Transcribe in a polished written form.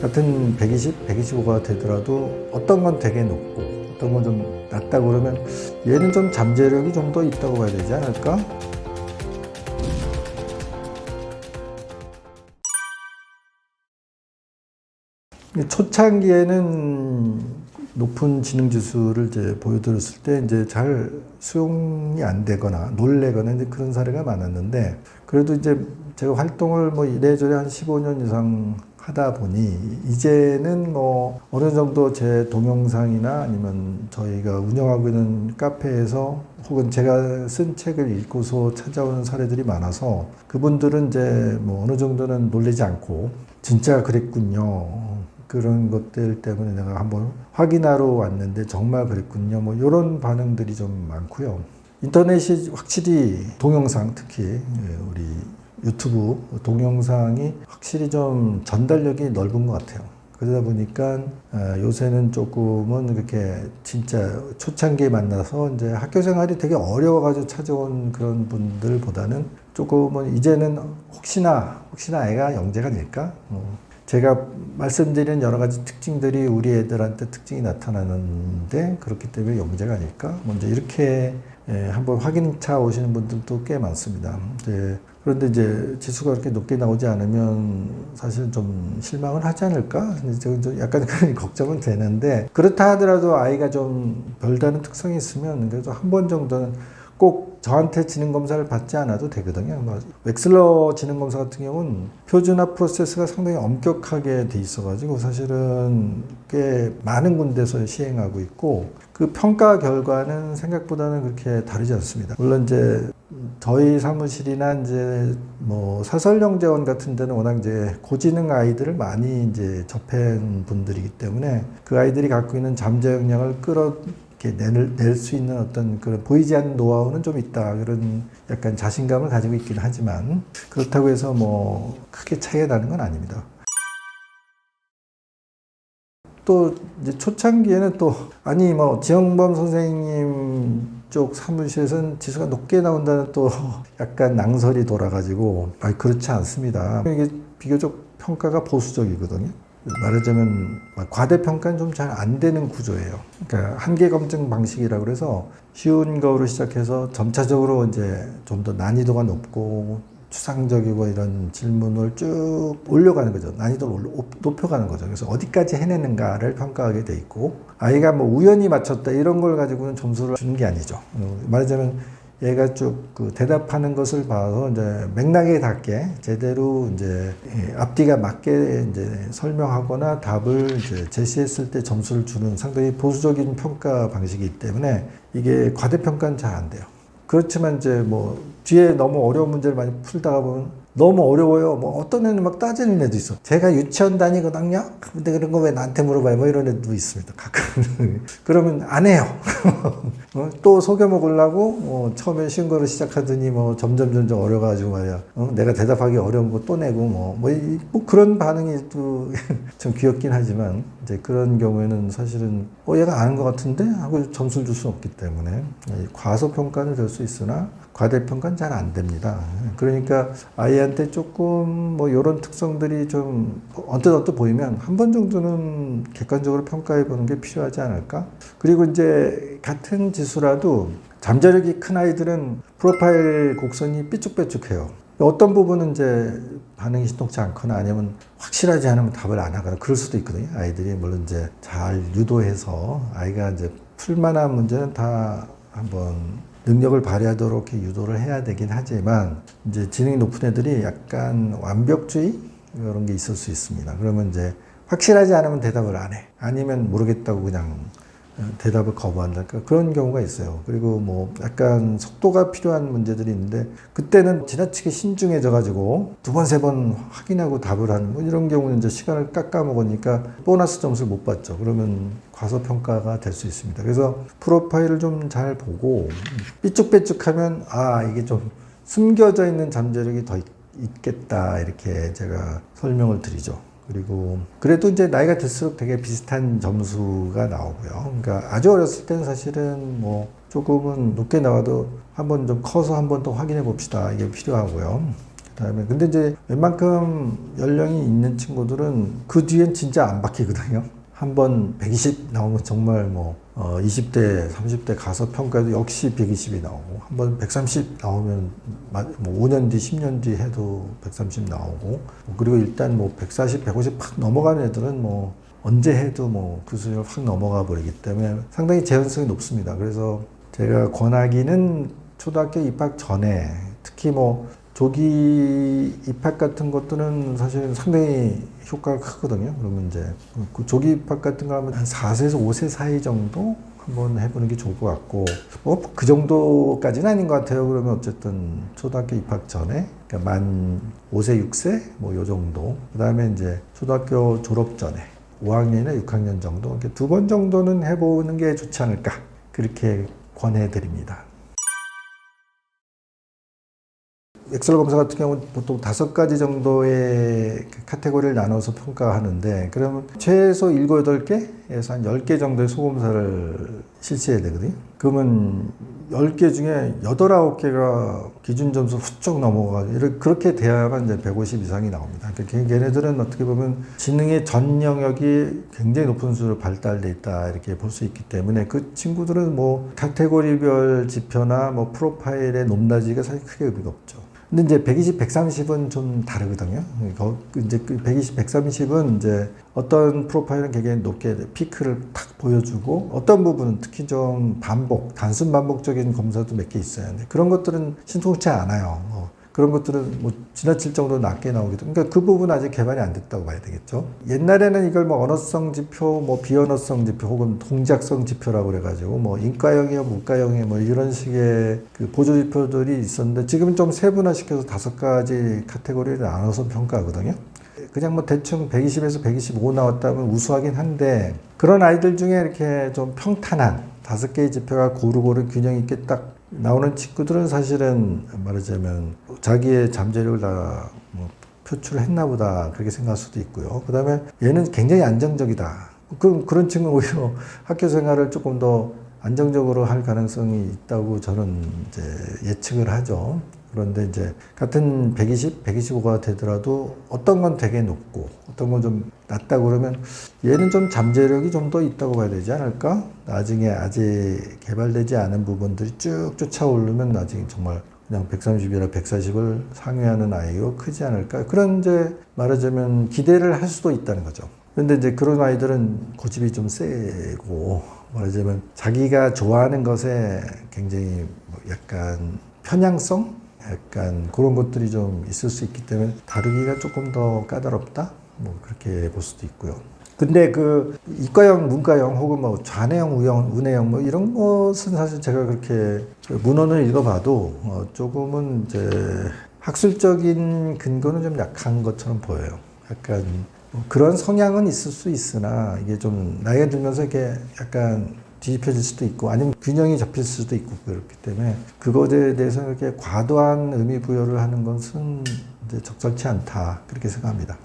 같은 120, 125가 되더라도 어떤 건 되게 높고 어떤 건 좀 낮다고 그러면 얘는 좀 잠재력이 좀 더 있다고 봐야 되지 않을까? 초창기에는 높은 지능 지수를 이제 보여드렸을 때 이제 잘 수용이 안 되거나 놀래거나 이제 그런 사례가 많았는데, 그래도 이제 제가 활동을 뭐 이래저래 한 15년 이상 하다 보니 이제는 뭐 어느 정도 제 동영상이나 아니면 저희가 운영하고 있는 카페에서 혹은 제가 쓴 책을 읽고서 찾아오는 사례들이 많아서 그분들은 이제 뭐 어느 정도는 놀라지 않고 진짜 그랬군요, 그런 것들 때문에 내가 한번 확인하러 왔는데 정말 그랬군요, 뭐 이런 반응들이 좀 많고요. 인터넷이 확실히 동영상, 특히 우리 유튜브 동영상이 확실히 좀 전달력이 넓은 것 같아요. 그러다 보니까 요새는 조금은 그렇게 진짜 초창기에 만나서 이제 학교 생활이 되게 어려워가지고 찾아온 그런 분들보다는 조금은 이제는 혹시나 애가 영재가 될까? 제가 말씀드린 여러 가지 특징들이 우리 애들한테 특징이 나타나는데 그렇기 때문에 영재가 아닐까? 먼저 이렇게 한번 확인차 오시는 분들도 꽤 많습니다. 그런데 이제 지수가 그렇게 높게 나오지 않으면 사실 좀 실망을 하지 않을까? 약간 그런 걱정은 되는데, 그렇다 하더라도 아이가 좀 별다른 특성이 있으면 그래도 한 번 정도는 꼭 저한테 지능 검사를 받지 않아도 되거든요. 웩슬러 지능 검사 같은 경우는 표준화 프로세스가 상당히 엄격하게 돼 있어가지고 사실은 꽤 많은 군데서 시행하고 있고, 그 평가 결과는 생각보다는 그렇게 다르지 않습니다. 물론 이제 저희 사무실이나 이제 뭐 사설영재원 같은 데는 워낙 이제 고지능 아이들을 많이 이제 접한 분들이기 때문에 그 아이들이 갖고 있는 잠재 역량을 낼 수 있는 어떤 그런 보이지 않는 노하우는 좀 있다, 그런 약간 자신감을 가지고 있긴 하지만 그렇다고 해서 뭐 크게 차이가 나는 건 아닙니다. 또 이제 초창기에는 또 아니 뭐 지영범 선생님 쪽 사무실에서는 지수가 높게 나온다는 또 약간 낭설이 돌아가지고 그렇지 않습니다. 이게 비교적 평가가 보수적이거든요. 말하자면 과대평가는 좀 잘 안 되는 구조예요. 그러니까 한계 검증 방식이라고 그래서 쉬운 거로 시작해서 점차적으로 이제 좀 더 난이도가 높고 추상적이고 이런 질문을 쭉 올려가는 거죠. 난이도를 높여가는 거죠. 그래서 어디까지 해내는가를 평가하게 돼 있고, 아이가 뭐 우연히 맞췄다 이런 걸 가지고는 점수를 주는 게 아니죠. 말하자면 얘가 쭉 그 대답하는 것을 봐서 이제 맥락에 닿게 제대로 이제 앞뒤가 맞게 이제 설명하거나 답을 이제 제시했을 때 점수를 주는 상당히 보수적인 평가 방식이기 때문에 이게 과대평가는 잘 안 돼요. 그렇지만 이제 뭐 뒤에 너무 어려운 문제를 많이 풀다가 보면 너무 어려워요. 뭐 어떤 애는 막 따지는 애도 있어. 제가 유치원 다니거든요. 근데 그런 거 왜 나한테 물어봐요? 뭐 이런 애도 있습니다. 가끔. 그러면 안 해요. 또 속여 먹으려고 처음에 쉬운 거로 시작하더니 뭐 점점 어려가지고 말이야. 내가 대답하기 어려운 거 또 내고 뭐 그런 반응이 또 좀 귀엽긴 하지만 이제 그런 경우에는 사실은 얘가 아는 것 같은데 하고 점수를 줄 수 없기 때문에 과소평가는 될 수 있으나 과대평가는 잘 안 됩니다. 그러니까 아이한테 조금 뭐 이런 특성들이 좀 언뜻 보이면 한 번 정도는 객관적으로 평가해 보는 게 필요하지 않을까? 그리고 이제 같은 지수라도 잠재력이 큰 아이들은 프로파일 곡선이 삐쭉빼쭉해요. 어떤 부분은 이제 반응이 신통치 않거나 아니면 확실하지 않으면 답을 안 하거나 그럴 수도 있거든요. 아이들이 물론 이제 잘 유도해서 아이가 이제 풀만한 문제는 다 한번 능력을 발휘하도록 이렇게 유도를 해야 되긴 하지만 이제 지능이 높은 애들이 약간 완벽주의 이런 게 있을 수 있습니다. 그러면 이제 확실하지 않으면 대답을 안 해. 아니면 모르겠다고 그냥 대답을 거부한다. 그런 경우가 있어요. 그리고 뭐 약간 속도가 필요한 문제들이 있는데 그때는 지나치게 신중해져가지고 두 번, 세 번 확인하고 답을 하는 뭐 이런 경우는 이제 시간을 깎아먹으니까 보너스 점수를 못 받죠. 그러면 과소평가가 될 수 있습니다. 그래서 프로파일을 좀 잘 보고 삐쭉빼쭉하면 이게 좀 숨겨져 있는 잠재력이 더 있겠다 이렇게 제가 설명을 드리죠. 그리고 그래도 이제 나이가 들수록 되게 비슷한 점수가 나오고요. 그러니까 아주 어렸을 때는 사실은 뭐 조금은 높게 나와도 한번 좀 커서 한번 더 확인해 봅시다. 이게 필요하고요. 그다음에 근데 이제 웬만큼 연령이 있는 친구들은 그 뒤엔 진짜 안 바뀌거든요. 한번 120 나오면 정말 뭐 20대, 30대 가서 평가해도 역시 120이 나오고 한번 130 나오면 뭐 5년 뒤, 10년 뒤 해도 130 나오고 그리고 일단 뭐 140, 150 팍 넘어가는 애들은 뭐 언제 해도 뭐 그 수준을 확 넘어가 버리기 때문에 상당히 재현성이 높습니다. 그래서 제가 권하기는 초등학교 입학 전에 특히 뭐 조기 입학 같은 것들은 사실 상당히 효과가 크거든요. 그러면 이제 그 조기 입학 같은 거 하면 한 4세에서 5세 사이 정도 한번 해보는 게 좋을 것 같고 뭐 그 정도까지는 아닌 것 같아요. 그러면 어쨌든 초등학교 입학 전에 그러니까 만 5세, 6세 뭐 요 정도. 그다음에 이제 초등학교 졸업 전에 5학년이나 6학년 정도 이렇게 2번 정도는 해보는 게 좋지 않을까 그렇게 권해드립니다. 엑셀 검사 같은 경우는 보통 5가지 정도의 카테고리를 나눠서 평가하는데 그러면 최소 7, 8개에서 한 10개 정도의 소검사를 실시해야 되거든요. 그러면 10개 중에 8, 9개가 기준 점수 훌쩍 넘어가고 그렇게 돼야만 이제 150 이상이 나옵니다. 그러니까 걔네들은 어떻게 보면 지능의 전 영역이 굉장히 높은 수준으로 발달돼 있다 이렇게 볼 수 있기 때문에 그 친구들은 뭐 카테고리별 지표나 뭐 프로파일의 높낮이가 사실 크게 의미가 없죠. 근데 이제 120, 130은 좀 다르거든요. 이제 120, 130은 이제 어떤 프로파일은 굉장히 높게 피크를 탁 보여주고 어떤 부분은 특히 좀 단순 반복적인 검사도 몇 개 있어요. 근데 그런 것들은 신통치 않아요. 그런 것들은 뭐 지나칠 정도로 낮게 나오기도. 그러니까 그 부분은 아직 개발이 안 됐다고 봐야 되겠죠. 옛날에는 이걸 뭐 언어성 지표, 뭐 비언어성 지표 혹은 동작성 지표라고 그래가지고 뭐 인과형이요, 문과형이요 뭐 이런 식의 그 보조 지표들이 있었는데 지금은 좀 세분화시켜서 5가지 카테고리를 나눠서 평가하거든요. 그냥 뭐 대충 120에서 125 나왔다면 우수하긴 한데 그런 아이들 중에 이렇게 좀 평탄한 5개의 지표가 고루고루 균형 있게 딱 나오는 친구들은 사실은 말하자면 자기의 잠재력을 다 뭐 표출을 했나 보다 그렇게 생각할 수도 있고요. 그 다음에 얘는 굉장히 안정적이다. 그런 친구는 오히려 학교 생활을 조금 더 안정적으로 할 가능성이 있다고 저는 이제 예측을 하죠. 그런데 이제 같은 120, 125가 되더라도 어떤 건 되게 높고 어떤 건 좀 낮다고 그러면 얘는 좀 잠재력이 좀 더 있다고 봐야 되지 않을까? 나중에 아직 개발되지 않은 부분들이 쭉 쫓아오르면 나중에 정말 그냥 130이나 140을 상회하는 아이가 크지 않을까? 그런 이제 말하자면 기대를 할 수도 있다는 거죠. 그런데 이제 그런 아이들은 고집이 좀 세고 말하자면 자기가 좋아하는 것에 굉장히 약간 편향성? 약간 그런 것들이 좀 있을 수 있기 때문에 다루기가 조금 더 까다롭다? 뭐 그렇게 볼 수도 있고요. 근데 그 이과형, 문과형 혹은 뭐 좌뇌형, 우뇌형 뭐 이런 것은 사실 제가 그렇게 문헌을 읽어봐도 조금은 이제 학술적인 근거는 좀 약한 것처럼 보여요. 약간 뭐 그런 성향은 있을 수 있으나 이게 좀 나이가 들면서 이렇게 약간 뒤집혀질 수도 있고 아니면 균형이 잡힐 수도 있고 그렇기 때문에 그것에 대해서 이렇게 과도한 의미 부여를 하는 것은 이제 적절치 않다 그렇게 생각합니다.